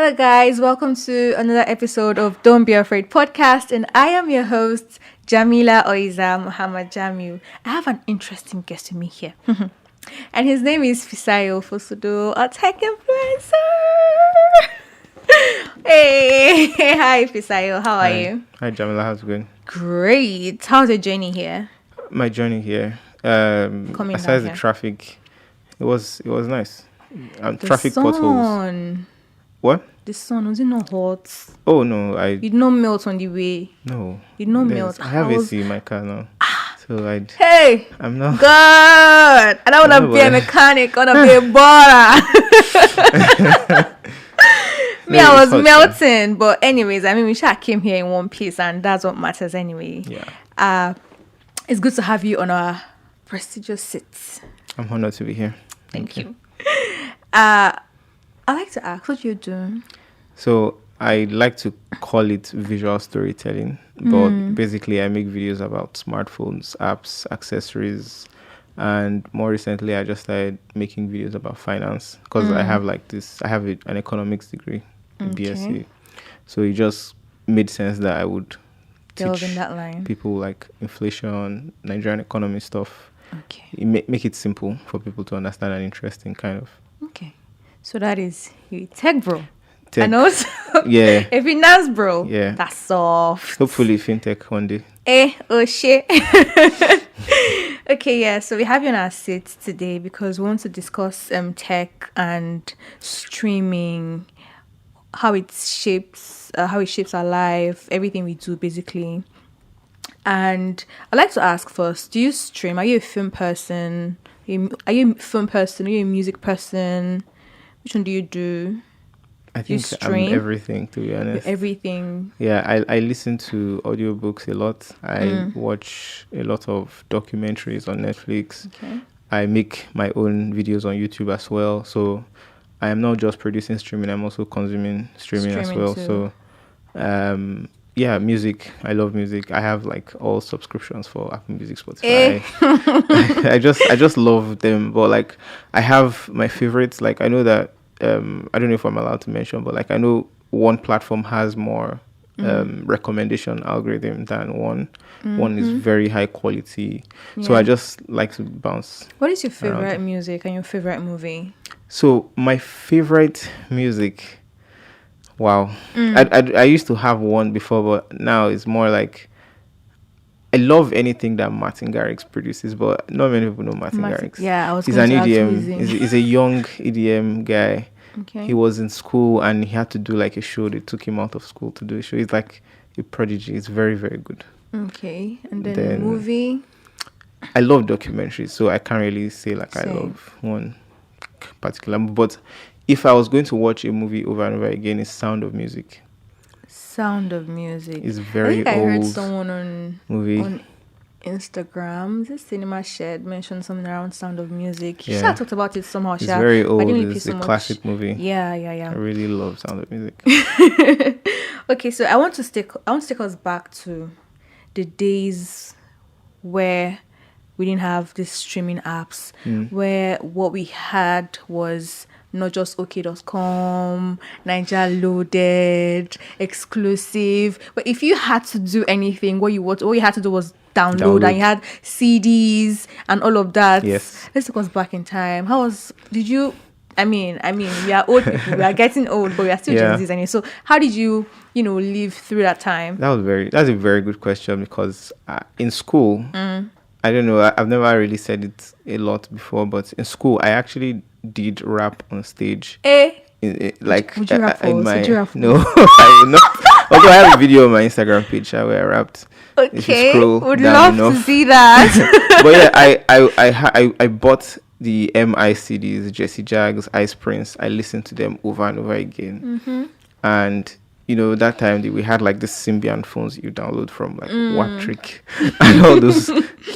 Hello, guys. Welcome to another episode of Don't Be Afraid podcast. And I am your host, Jamila Oiza Muhammad Jamiu. I have an interesting guest with me here. And his name is Fisayo Fosudo, a tech influencer. Hey, hi, Fisayo. How are you? Hi, Jamila. How's it going? Great. How's your journey here? My journey here, Coming aside down the here. traffic, it was nice. The Traffic sun. potholes. What? The sun, was it not hot? Oh no, You did not melt on the way. no. You did not There's- melt. I have I was- AC in my car now, so Hey! I'm not. God, I don't want to No, be a but- mechanic. I want to be a baller. Me, No, I it's was hot, melting. But anyways, I mean, we sure came here in one piece, and that's what matters anyway. Yeah, It's good to have you on our prestigious seats. I'm honored to be here. Thank you. I like to ask what you're doing. So I like to call it visual storytelling, but basically I make videos about smartphones, apps, accessories, and more recently I just started making videos about finance because I have an economics degree, a BSc. So it just made sense that I would Delve teach in that line. people like inflation, Nigerian economy stuff. Okay. Make it simple for people to understand and interesting kind of. Okay. So that is you, tech bro. Tech. And also, Yeah. a finance bro. Yeah. That's soft. Hopefully fintech one day. Oh shit. Okay, yeah, so we have you on our seat today because we want to discuss tech and streaming, how it shapes our life, everything we do basically. And I'd like to ask first, do you stream? Are you a film person? Are you a film person? Are you a music person? Which one do you do? I You think I'm stream? everything, to be honest. Everything. Yeah, I listen to audiobooks a lot. I watch a lot of documentaries on Netflix. Okay. I make my own videos on YouTube as well. So I am not just producing streaming, I'm also consuming streaming as Streaming well. too. So yeah, music. I love music. I have like all subscriptions for Apple Music, Spotify. I just love them. But like I have my favorites. Like I know that I don't know if I'm allowed to mention, but like I know one platform has more recommendation algorithm than one. One is very high quality. So Yeah. I just like to bounce. What is your around. favorite music and your favorite movie? So my favorite music, wow. I used to have one before, but now it's more like I love anything that Martin Garrix produces, but not many people know Martin Garrix. Yeah, I was He's going an to ask who EDM. is he. He's a young EDM guy. Okay. He was in school and he had to do like a show. They took him out of school to do a show. He's like a prodigy. It's very, very good. Okay, and then the Then- movie. I love documentaries, so I can't really say like I Same. love one particular. But if I was going to watch a movie over and over again, it's Sound of Music. Sound of Music. It's I very think I heard old someone on movie. Instagram, this Cinema Shed, mentioned something around Sound of Music. She Yeah. talked about it somehow. It's Sha, very but I old. didn't really pay It's so a much. classic movie. Yeah. I really love Sound of Music. Okay, so I want to take us back to the days where we didn't have these streaming apps, where what we had was not just OK.com, Niger Loaded, exclusive. But if you had to do anything, what you had to do was download, and you had CDs and all of that. Yes. Let's take us back in time. I mean, we are old people. We are getting old, but we are still Yeah. Gen Zs anyway. So how did you live through that time? That's a very good question because in school, I don't know. I've never really said it a lot before, but in school, I actually did rap on stage. Like would you rap for in us? my Would you rap for no, I would not. Although I have a video on my Instagram page where I rapped. If you Okay, scroll would down love to enough. see that. But yeah, I bought the MI CDs, Jesse Jags, Ice Prince. I listened to them over and over again. And that time we had like the Symbian phones you download from like Waptrick and all those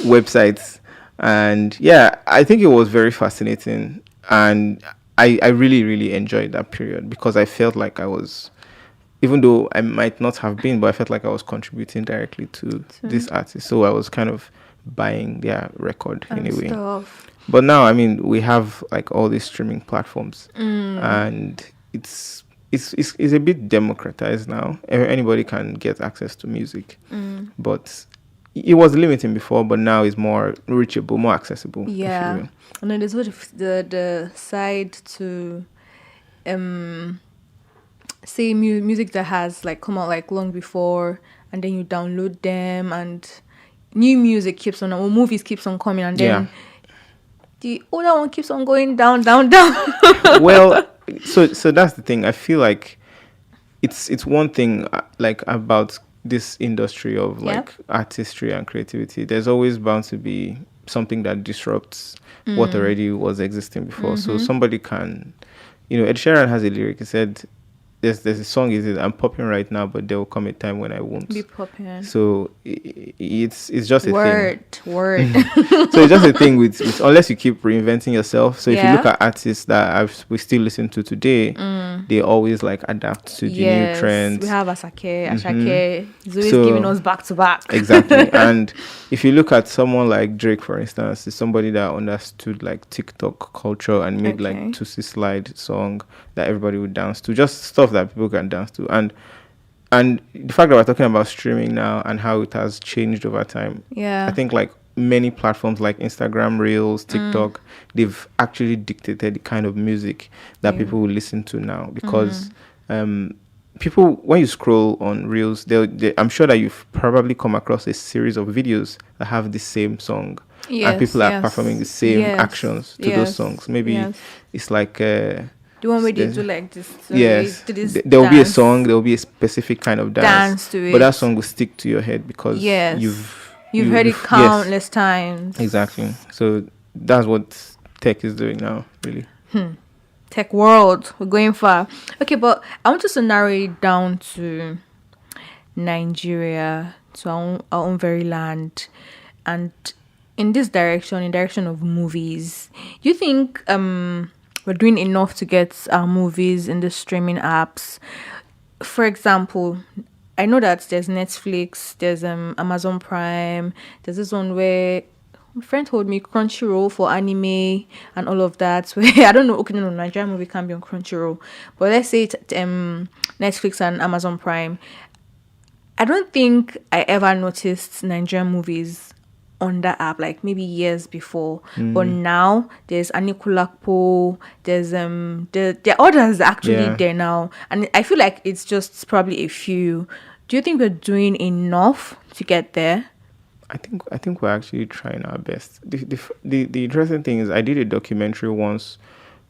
websites. And yeah, I think it was very fascinating. And I really, really enjoyed that period because I felt like I was, even though I might not have been, but I felt like I was contributing directly to this artist. So I was kind of buying their record in a way. Stuff. But now, I mean, we have like all these streaming platforms, and it's it's a bit democratized now. Anybody can get access to music, but it was limiting before, but now it's more reachable, more accessible. Yeah. If you will. And then there's what if the side to say music that has like come out like long before, and then you download them, and new music keeps on, or movies keeps on coming, and then the older one keeps on going down. Well, so that's the thing. I feel like it's one thing like about this industry of like artistry and creativity. There's always bound to be something that disrupts what already was existing before. So somebody can, Ed Sheeran has a lyric. He said, there's a song, is it, I'm popping right now, but there will come a time when I won't Be popping. So it's just a word So it's just a thing with unless you keep reinventing yourself. So if you look at artists that we still listen to today, they always like adapt to the new trends. We have Ashake. He's always giving us back to back. Exactly. And if you look at someone like Drake, for instance, is somebody that understood like TikTok culture and made like Tootsie Slide song that everybody would dance to, just stuff that people can dance to. And the fact that we're talking about streaming now and how it has changed over time, I think like many platforms like Instagram Reels, TikTok, they've actually dictated the kind of music that people will listen to now, because people, when you scroll on Reels, I'm sure that you've probably come across a series of videos that have the same song, and people are performing the same actions to those songs. Maybe it's like the one where they do like this. There will be a song, there will be a specific kind of dance to it. But that song will stick to your head because you've heard it countless times. Exactly. So that's what tech is doing now, really. Tech world, we're going far. Okay, but I want us to narrow it down to Nigeria, to our own very land, and in this direction, in direction of movies. Do you think we're doing enough to get our movies in the streaming apps? For example, I know that there's Netflix, there's Amazon Prime, there's this one where my friend told me Crunchyroll for anime and all of that. Where I don't know, okay, no, Nigerian movie can be on Crunchyroll, but let's say Netflix and Amazon Prime. I don't think I ever noticed Nigerian movies on that app, like maybe years before. But now there's Anikulapo, there's there are others actually there now, and I feel like it's just probably a few. Do you think we're doing enough to get there? I think we're actually trying our best. The interesting thing is, I did a documentary once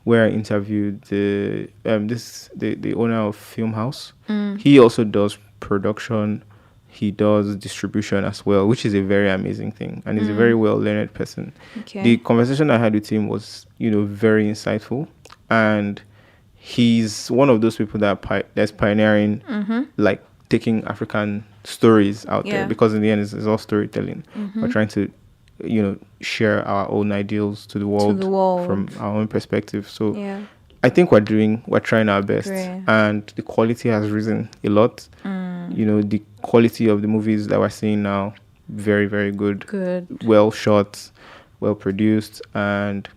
where I interviewed the owner of Film House. He also does production. He does distribution as well, which is a very amazing thing, and he's a very well-learned person. The conversation I had with him was, very insightful, and he's one of those people that's pioneering, like taking African stories out there, because in the end, it's all storytelling. We're trying to, share our own ideals to the world, from our own perspective. So I think we're trying our best. Great. And the quality has risen a lot. The quality of the movies that we're seeing now, very, very good. Well shot, well produced. And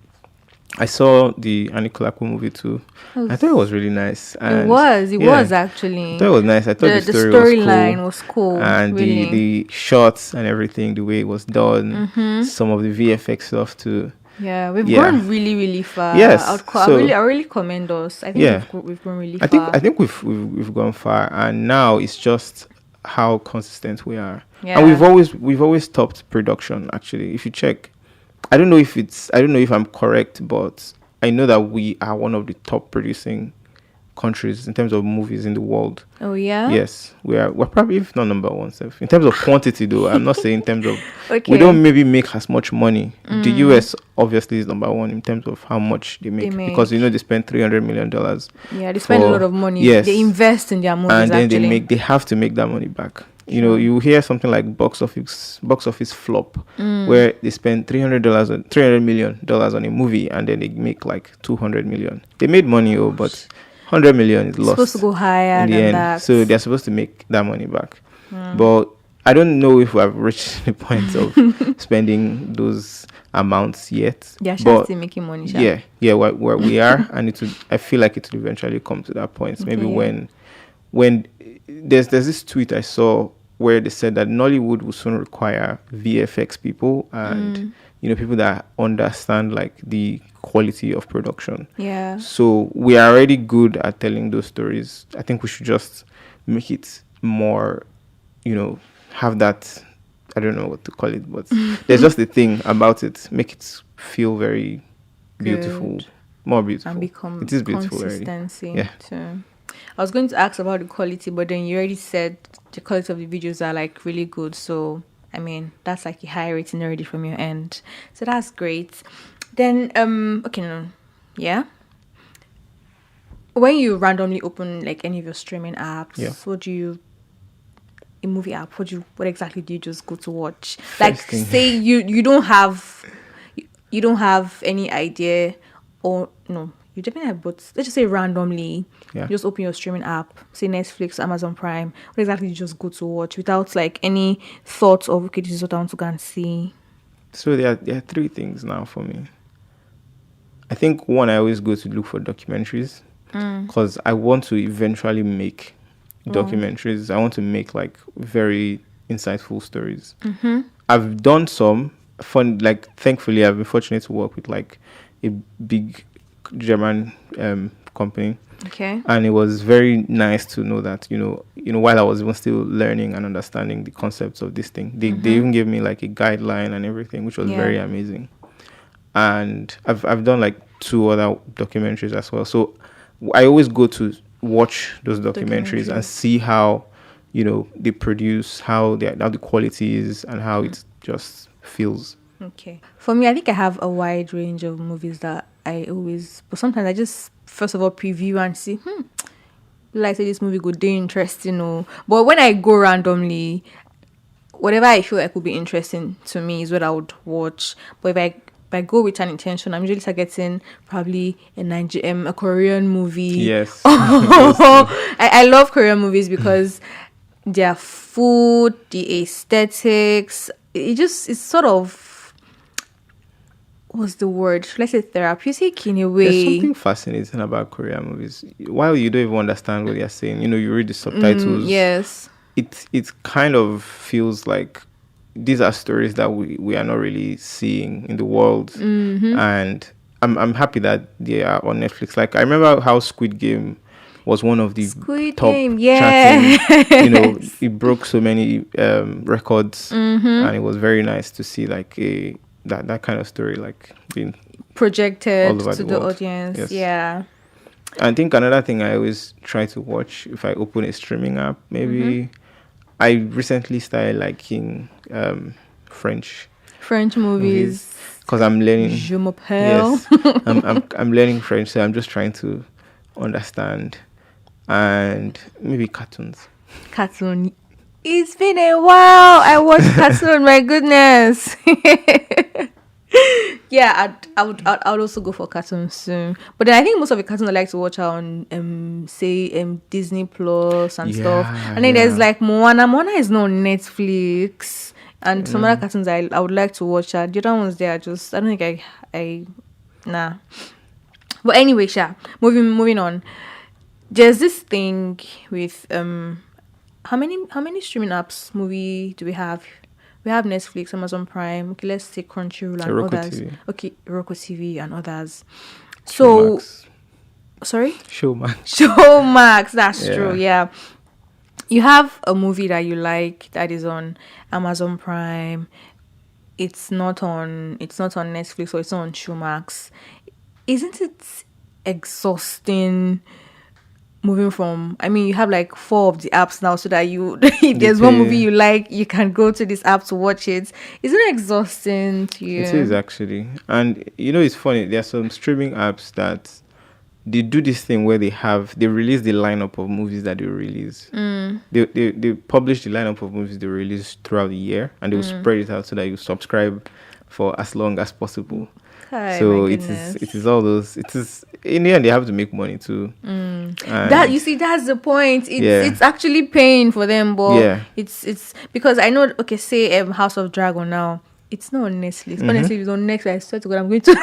I saw the Anikulapo movie too. I thought it was really nice. And it was actually. I thought it was nice. I thought the storyline was cool. And really. the shots and everything, the way it was done, some of the VFX stuff too. Yeah, we've gone really, really far. Yes, I really commend us. I think we've gone really far. I think we've gone far, and now it's just how consistent we are. Yeah. And we've always topped production. Actually, if you check, I don't know if I'm correct, but I know that we are one of the top producing countries in terms of movies in the world. Oh yeah. Yes, we're probably, if not number one, in terms of quantity though. I'm not saying in terms of we don't maybe make as much money. The US obviously is number one in terms of how much they make. Because they spend $300 million. Yeah, they spend a lot of money. Yes, they invest in their movies, and then actually. they have to make that money back. You hear something like box office flop, where they spend $300 million on a movie, and then they make like $200 million. They made money, but $100 million is lost. It's supposed to go higher in the than end. that. So they're supposed to make that money back. But I don't know if we have reached the point of spending those amounts yet. Yeah, she's but still making money. yeah, where we are, and I feel like it will eventually come to that point. Maybe when there's this tweet I saw where they said that Nollywood will soon require VFX people and people that understand like the quality of production. Yeah. So we are already good at telling those stories. I think we should just make it more, have that. I don't know what to call it, but there's just a thing about it. Make it feel very beautiful, Good. more beautiful. And become it is beautiful consistency. already. Yeah. Too. I was going to ask about the quality, but then you already said the quality of the videos are like really good. So I mean, that's like a high rating already from your end. So that's great. Then okay, no, yeah. When you randomly open like any of your streaming apps, what do you? A movie app, what exactly do you just go to watch? Like, say you don't have any idea, or no, you definitely have, but let's just say randomly, you just open your streaming app, say Netflix, Amazon Prime. What exactly do you just go to watch without like any thoughts of, okay, this is what I want to go and see? So there are three things now for me. I think one, I always go to look for documentaries because I want to eventually make documentaries. I want to make like very insightful stories. I've done some fun, like thankfully I've been fortunate to work with like a big German company. Okay. And it was very nice to know that, while I was even still learning and understanding the concepts of this thing, they even gave me like a guideline and everything, which was very amazing. And I've done like 2 other documentaries as well. So I always go to watch those documentaries and see how they produce, how the quality is, and how it just feels. Okay, for me, I think I have a wide range of movies that but sometimes I just first of all preview and see like say this movie could be interesting, but when I go randomly, whatever I feel like would be interesting to me is what I would watch. But if I go with an intention, I'm usually targeting probably a Korean movie. Yes. I love Korean movies because their food, the aesthetics, it's sort of, what's the word? Let's say therapeutic in a way. There's something fascinating about Korean movies. While you don't even understand what they're saying, you read the subtitles. Yes. It kind of feels like these are stories that we are not really seeing in the world. And I'm happy that they are on Netflix. Like, I remember how Squid Game was one of the top chatting. It broke so many records, and it was very nice to see like that kind of story like being projected to the audience. Yes. Yeah. I think another thing I always try to watch if I open a streaming app, maybe I recently started liking French movies because I'm learning. Je m'appelle. Yes, I'm learning French, so I'm just trying to understand, and maybe cartoons. Cartoon. It's been a while. I watched cartoon. My goodness. Yeah, I would also go for cartoons soon. But then I think most of the cartoons I like to watch are on Disney Plus and stuff. And then there's like Moana. Moana is not on Netflix. And some other cartoons I would like to watch. The other ones I don't think I nah. But anyway, moving on. There's this thing with how many streaming apps movie do we have? We have Netflix, Amazon Prime. Okay, let's say Crunchyroll and Roku others. TV. Okay, Roku TV and others. So, sorry? Showmax. That's true. Yeah. You have a movie that you like that is on Amazon Prime. It's not on Netflix or it's not on Showmax. Isn't it exhausting? Moving from, you have like 4 of the apps now, so that if there's one movie you like, you can go to this app to watch it. Isn't it exhausting to you? It is actually. And it's funny, there are some streaming apps that they do this thing where they release the lineup of movies that they release. They publish the lineup of movies they release throughout the year, and they will spread it out so that you subscribe for as long as possible. Hi, my So goodness. it is all those. It is in the end they have to make money too. That, you And see, that's the point. yeah, It's actually paying for them, but yeah. it's because I know. Okay, say House of Dragon now. It's not on Netflix. Mm-hmm. Honestly, if it's on Netflix, I swear to God, I'm going to.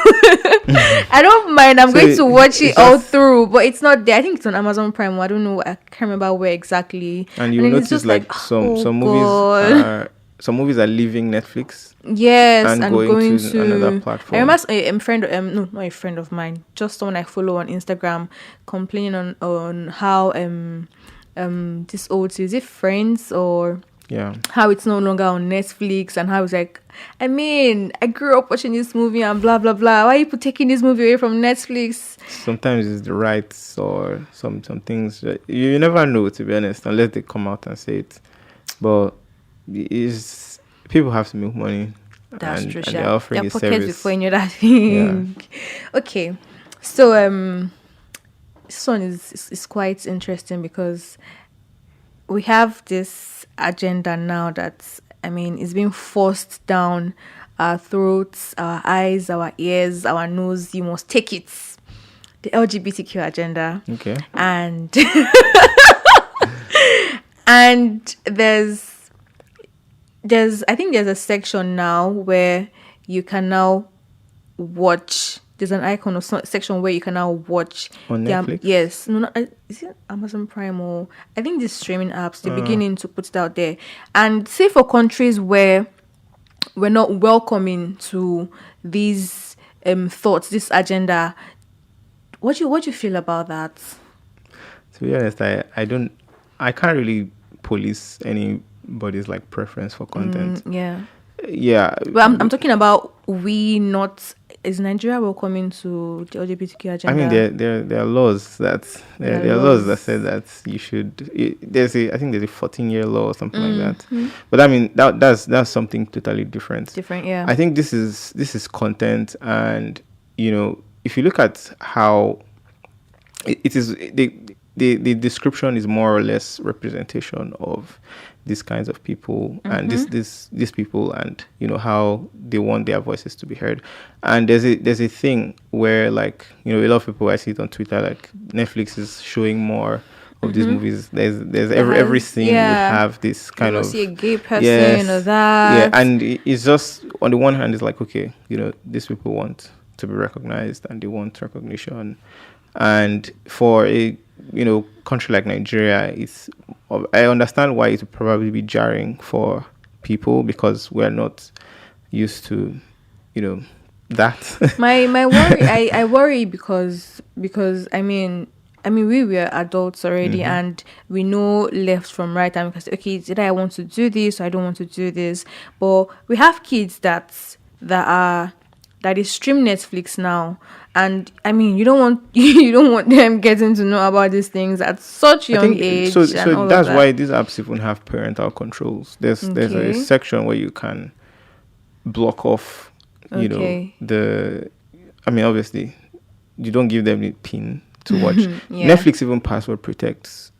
I don't mind. I'm So going to watch it's it all just, through, but it's not there. I think it's on Amazon Prime. I don't know. I can't remember where exactly. and And you'll then it's notice just like, like oh God. some movies are leaving Netflix Yes, and and going going to another to. I platform. remember a friend, no, not a friend of mine, just someone I follow on Instagram, complaining on how this old series, is it Friends, or Yeah. how it's no longer on Netflix, and how it's like, I mean, I grew up watching this movie and blah blah blah. Why are you taking this movie away from Netflix? Sometimes it's the rights or some things that you never know, to be honest, unless they come out and say it. But is people have to make money, That's true, and they're Sha. offering Their a pockets service. before you know that Yeah. thing. Okay, so this one is quite interesting because we have this agenda now that, I mean, is being forced down our throats, our eyes, our ears, our nose. You must take it. The LGBTQ agenda. Okay. And and there's I think there's a section now where you can now watch. There's an icon or section where you can now watch On Netflix? Yes, no, not, is it Amazon Prime, or I think these streaming apps, they're beginning to put it out there. And say for countries where we're not welcoming to these thoughts, this agenda, what do you feel about that? To be honest, I can't really police anybody's like preference for content. Yeah. Yeah. But I'm talking about, we not, is Nigeria welcoming to the LGBTQ I agenda? mean, there are laws that there are laws that say that you should. I think there's a 14-year law or something like that. But I mean, that's something totally different. Different, yeah. I think this is content, and if you look at how it is, the description is more or less representation of these kinds of people and these people, and how they want their voices to be heard. And there's a thing where, like, a lot of people, I see it on Twitter, like Netflix is showing more of these movies. There's every scene would have this kind you of see a gay person, yes, or that. yeah. And it's just, on the one hand, it's like, okay, these people want to be recognized and they want recognition. And for a country like Nigeria, I understand why it would probably be jarring for people, because we're not used to that. my worry, I worry because I mean we were adults already, and we know left from right, and we can say, okay, either I want to do this or I don't want to do this. But we have kids that is stream Netflix now, and I mean, you don't want them getting to know about these things at such young age. So and all that's of that. why these apps even have parental controls. There's a section where you can block off, Okay. I mean, obviously, you don't give them the pin to watch. Yeah. Netflix even password protects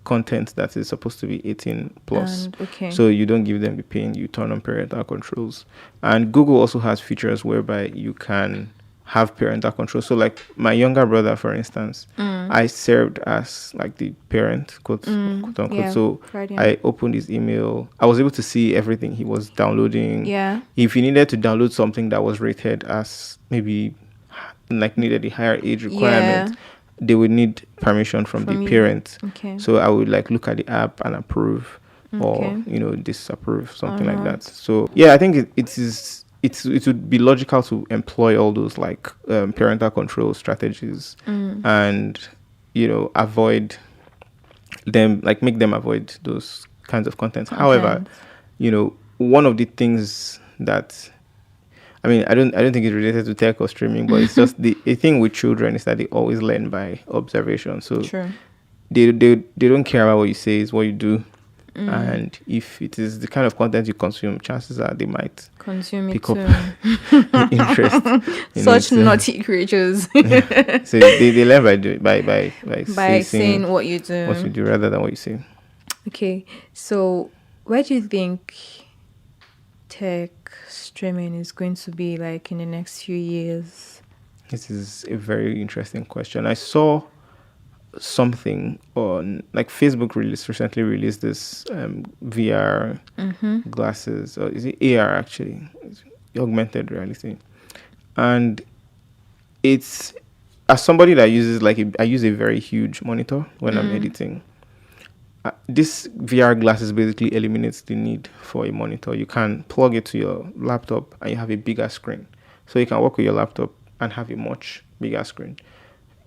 content that is supposed to be 18 plus. Okay. So you don't give them the pin, you turn on parental controls. And Google also has features whereby you can have parental control. So like my younger brother, for instance, I served as like the parent, quote unquote. Yeah, so guardian. I opened his email. I was able to see everything he was downloading. Yeah. If he needed to download something that was rated as maybe like needed a higher age requirement, they would need permission from the you. parent. Okay. So I would like look at the app and approve or Okay. disapprove, something like that. So yeah, I think it would be logical to employ all those like parental control strategies and avoid them, like make them avoid those kinds of content. However, one of the things that, I mean, I don't think it's related to tech or streaming, but it's just a thing with children is that they always learn by observation. So True. they don't care about what you say, it's what you do. And if it is the kind of content you consume, chances are they might Consume it pick too. up interest in Such it. naughty creatures. So they learn by saying what you do. what you do rather than what you say. Okay, so where do you think tech streaming is going to be like in the next few years? This is a very interesting question. I saw something on like Facebook recently released this VR glasses, or is it AR actually? It's augmented reality, and it's as somebody that uses I use a very huge monitor when I'm editing. This VR glasses basically eliminates the need for a monitor. You can plug it to your laptop and you have a bigger screen, so you can work with your laptop and have a much bigger screen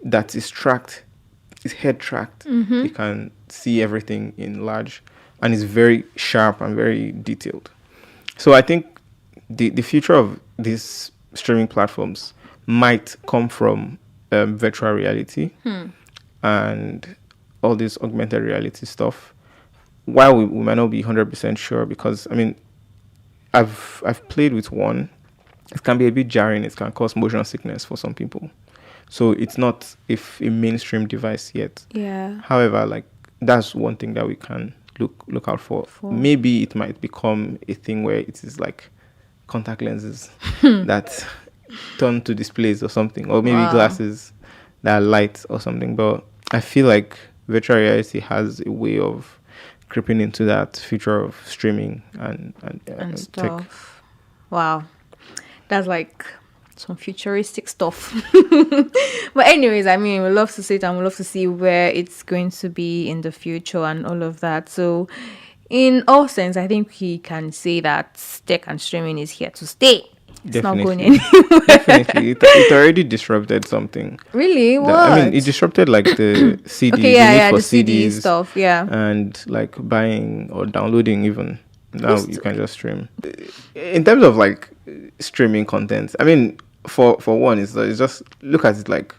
that is tracked. It's head tracked. You can see everything in large, and it's very sharp and very detailed. So I think the future of these streaming platforms might come from virtual reality and all this augmented reality stuff. While we might not be 100% sure, because I mean, I've played with one. It can be a bit jarring. It can cause motion sickness for some people. So it's not a mainstream device yet. Yeah. However, like that's one thing that we can look out for. Maybe it might become a thing where it is like contact lenses that turn to displays or something, or maybe glasses that are light or something. But I feel like virtual reality has a way of creeping into that future of streaming and stuff. Tech. Wow, that's like some futuristic stuff. But anyways, I mean, we love to see it and we love to see where it's going to be in the future and all of that. So in all sense, I think we can say that tech and streaming is here to stay. It's not going anywhere. Definitely. It already disrupted something. Really? What? I mean, it disrupted like the CDs, okay, yeah, the the CD stuff, yeah. And like buying or downloading even. Now you can just stream. In terms of like streaming content, I mean, for one, it's just look at it like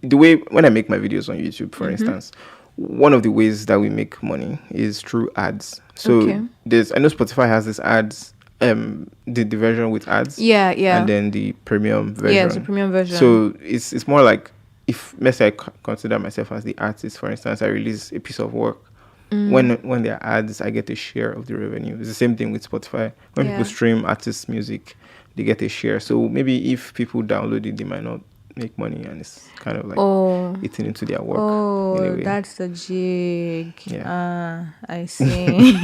the way when I make my videos on YouTube, for instance, one of the ways that we make money is through ads. So I know Spotify has this ads, the version with ads. Yeah, yeah. And then the premium version. Yeah, it's a premium version. So it's more like if let's say I consider myself as the artist, for instance, I release a piece of work. When there are ads, I get a share of the revenue. It's the same thing with Spotify. When people stream artists' music, they get a share. So maybe if people download it, they might not make money, and it's kind of like eating into their work. Oh, that's the jig. Yeah. I see.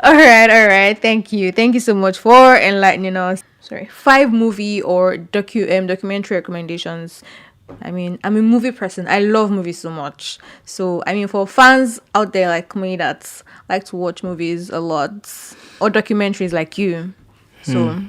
All right. Thank you so much for enlightening us. 5 movie or documentary recommendations. I mean, I'm a movie person. I love movies so much. So, I mean, for fans out there like me that like to watch movies a lot, or documentaries like you. So,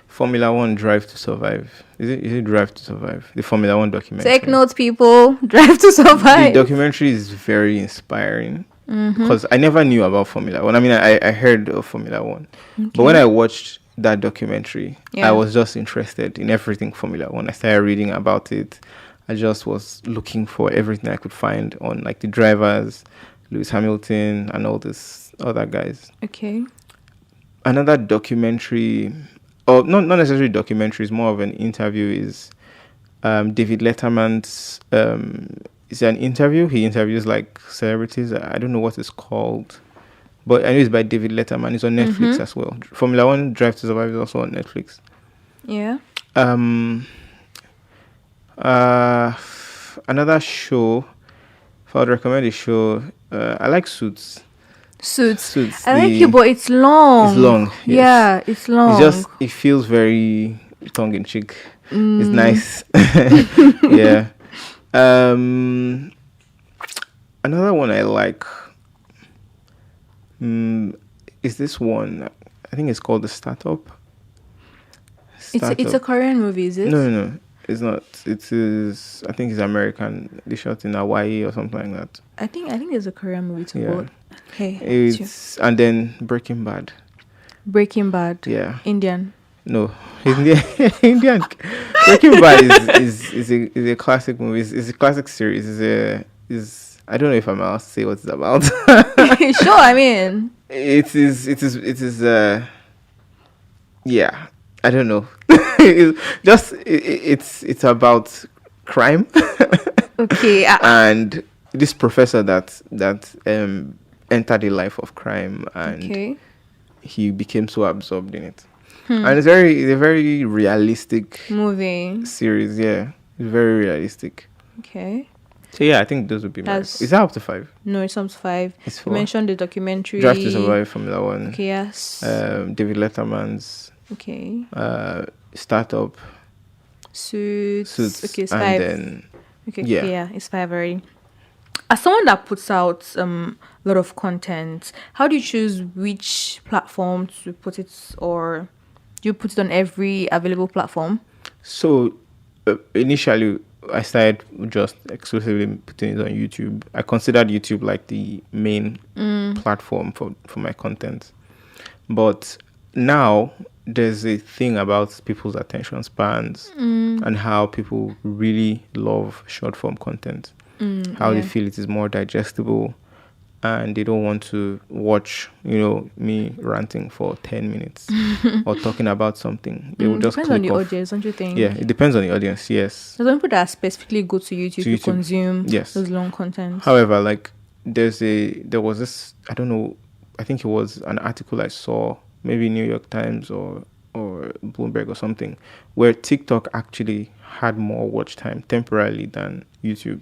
Formula One Drive to Survive. Is it Drive to Survive? The Formula One documentary. Take notes, people. Drive to Survive. The documentary is very inspiring because I never knew about Formula One. I mean, I heard of Formula One, but when I watched that documentary, I was just interested in everything Formula One. I started reading about it. I just was looking for everything I could find on like the drivers, Lewis Hamilton, and all this other guys. Okay. Another documentary, or not necessarily documentary, is more of an interview, is David Letterman's. It's an interview. He interviews like celebrities. I don't know what it's called. But I know it's by David Letterman. It's on Netflix as well. Formula One Drive to Survive is also on Netflix. Yeah. Another show, if I would recommend a show, I like Suits. Suits. I like it, but it's long. It's long. Yes. Yeah, it's long. It feels very tongue in cheek. It's nice. Yeah. Another one I like. Is this one? I think it's called The Startup. It's a Korean movie, is it? No, it's not. It is. I think it's American. They shot in Hawaii or something like that. I think it's a Korean movie too. Yeah. Okay. It's and then Breaking Bad. Breaking Bad. Yeah. Indian. No, Indian. Indian. Breaking Bad is a classic movie. It's a classic series. I don't know if I'm allowed to say what it's about. Sure, I mean. It is yeah, I don't know. It's about crime. Okay. And this professor that entered a life of crime, and Okay. he became so absorbed in it. And it's a very realistic Movie. series. Yeah, it's very realistic. Okay. So yeah, I think those would be my. That's Is that up to 5? no, it's up to 5. It's You 4. mentioned the documentary. Drive to Survive, Formula One. Okay, yes. David Letterman's Okay. startup, Suits. Okay, it's and 5. then Okay, yeah. yeah, it's 5 already. As someone that puts out a lot of content, how do you choose which platform to put it, or do you put it on every available platform? So initially, I started just exclusively putting it on YouTube. I considered YouTube like the main platform for my content, but now there's a thing about people's attention spans and how people really love short form content. How they Yeah. feel it is more digestible, and they don't want to watch, me ranting for 10 minutes or talking about something. They will just Depends on click the off. audience, don't you think? Yeah, it depends on the audience, yes. There's some people that specifically go to YouTube to To YouTube, consume yes. those long contents. However, like there was this, I don't know, I think it was an article I saw, maybe New York Times or Bloomberg or something, where TikTok actually had more watch time temporarily than YouTube.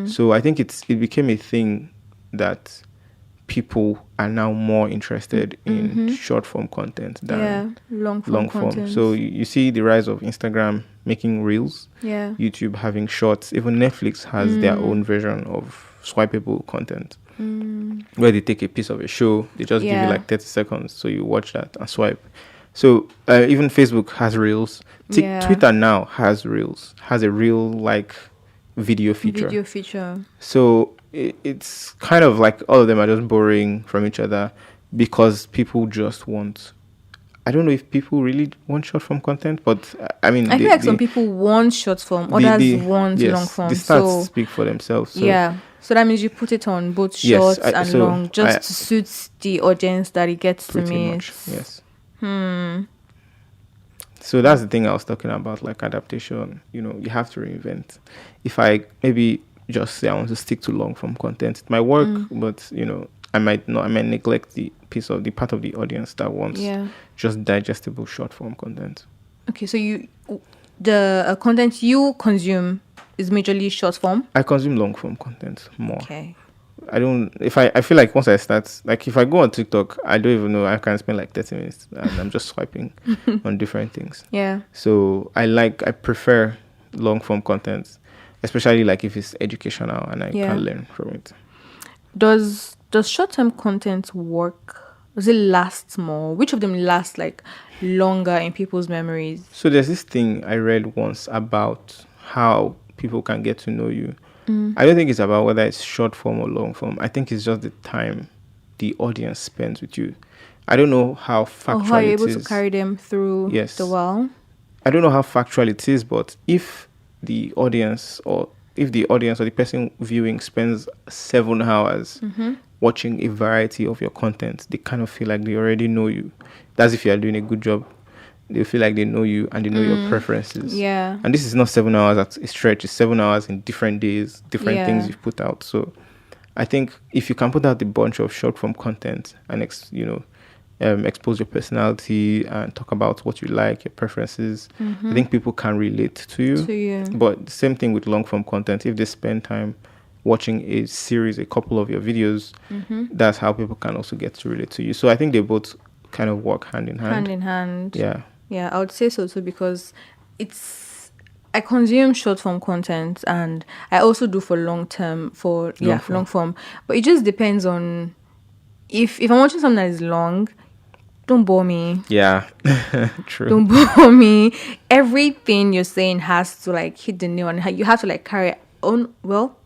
So I think it became a thing that people are now more interested in short form content than long long form form. content. So you see the rise of Instagram making reels, yeah. YouTube having shorts. Even Netflix has their own version of swipeable content, where they take a piece of a show, they just give you Yeah. like 30 seconds, so you watch that and swipe. So even Facebook has reels. Yeah. Twitter now has reels, has a reel like video feature. Video feature. So it's kind of like all of them are just borrowing from each other because people just want. I don't know if people really want short form content, but I mean, I feel like some people want short form, others want yes, long form. the stats So speak for themselves. So yeah, so that means you put it on both Yes, short I- and so long, just to suit the audience that it gets to pretty meet. much, yes. So that's the thing I was talking about, like adaptation. You have to reinvent. If I maybe just say I want to stick to long form content, it might work, but I might not. I might neglect the part of the audience that wants Yeah. just digestible short form content. Okay, so the content you consume is majorly short form. I consume long form content more. Okay. I don't. If I feel like once I start, like if I go on TikTok, I don't even know. I can spend like 30 minutes and I'm just swiping on different things. Yeah. So I prefer long form content, especially like if it's educational and I Yeah. can learn from it. Does short term content work? Does it last more? Which of them last like longer in people's memories? So there's this thing I read once about how people can get to know you. I don't think it's about whether it's short form or long form. I think it's just the time the audience spends with you. I don't know how factual Or how you're it able to is. carry them through Yes. the while? I don't know how factual it is, but if the audience or the person viewing spends 7 hours watching a variety of your content, they kind of feel like they already know you. That's if you are doing a good job. They feel like they know you and they know your preferences. Yeah. And this is not 7 hours at a stretch. It's 7 hours in different days, different Yeah. things you've put out. So I think if you can put out a bunch of short form content and expose your personality and talk about what you like, your preferences, I think people can relate to you. To you. But the same thing with long form content. If they spend time watching a series, a couple of your videos, that's how people can also get to relate to you. So I think they both kind of work hand in hand. Hand in hand. Yeah. Yeah, I would say so too, because I consume short form content and I also do for long form. Long form. But it just depends on if I'm watching something that is long, don't bore me. Yeah. True. Don't bore me. Everything you're saying has to like hit the nail, and you have to like carry on. Well,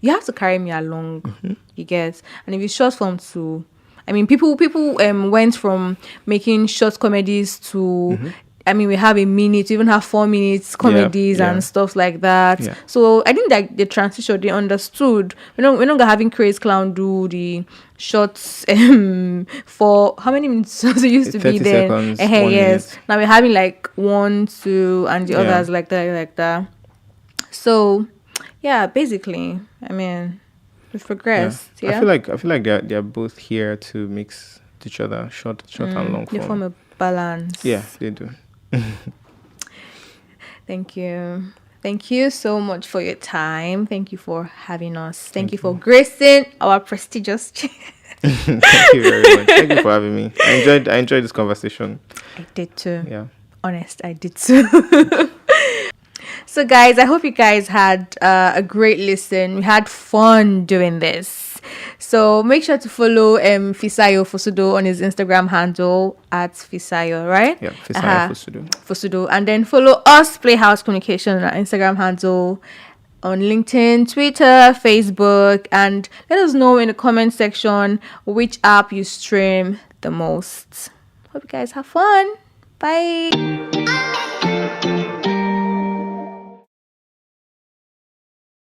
you have to carry me along. You get, and if it's short form too. I mean, people went from making short comedies to, I mean, we have a minute, we even have 4 minutes comedies Yeah. and stuff like that. Yeah. So I think that the transition, they understood. We're not having Craze Clown do the shorts for how many minutes it used to be 30 then. seconds, 1 Yes. minute. Now we're having like 1, 2, and the Yeah. others like that. So yeah, basically, I mean. we've progressed. Yeah. I feel like they're both here to mix each other, short and long They form. form a balance. Yeah, they do. Thank you. Thank you so much for your time. Thank you for having us. Thank you for gracing our prestigious chair. Thank you very much. Thank you for having me. I enjoyed this conversation. I did too. Yeah. Honest, I did too. So guys, I hope you guys had a great listen. We had fun doing this. So make sure to follow Fisayo Fosudo on his Instagram handle at Fisayo, right? Yeah, Fisayo Fosudo. Fosudo. And then follow us, Playhouse Communication, on our Instagram handle, on LinkedIn, Twitter, Facebook, and let us know in the comment section which app you stream the most. Hope you guys have fun. Bye.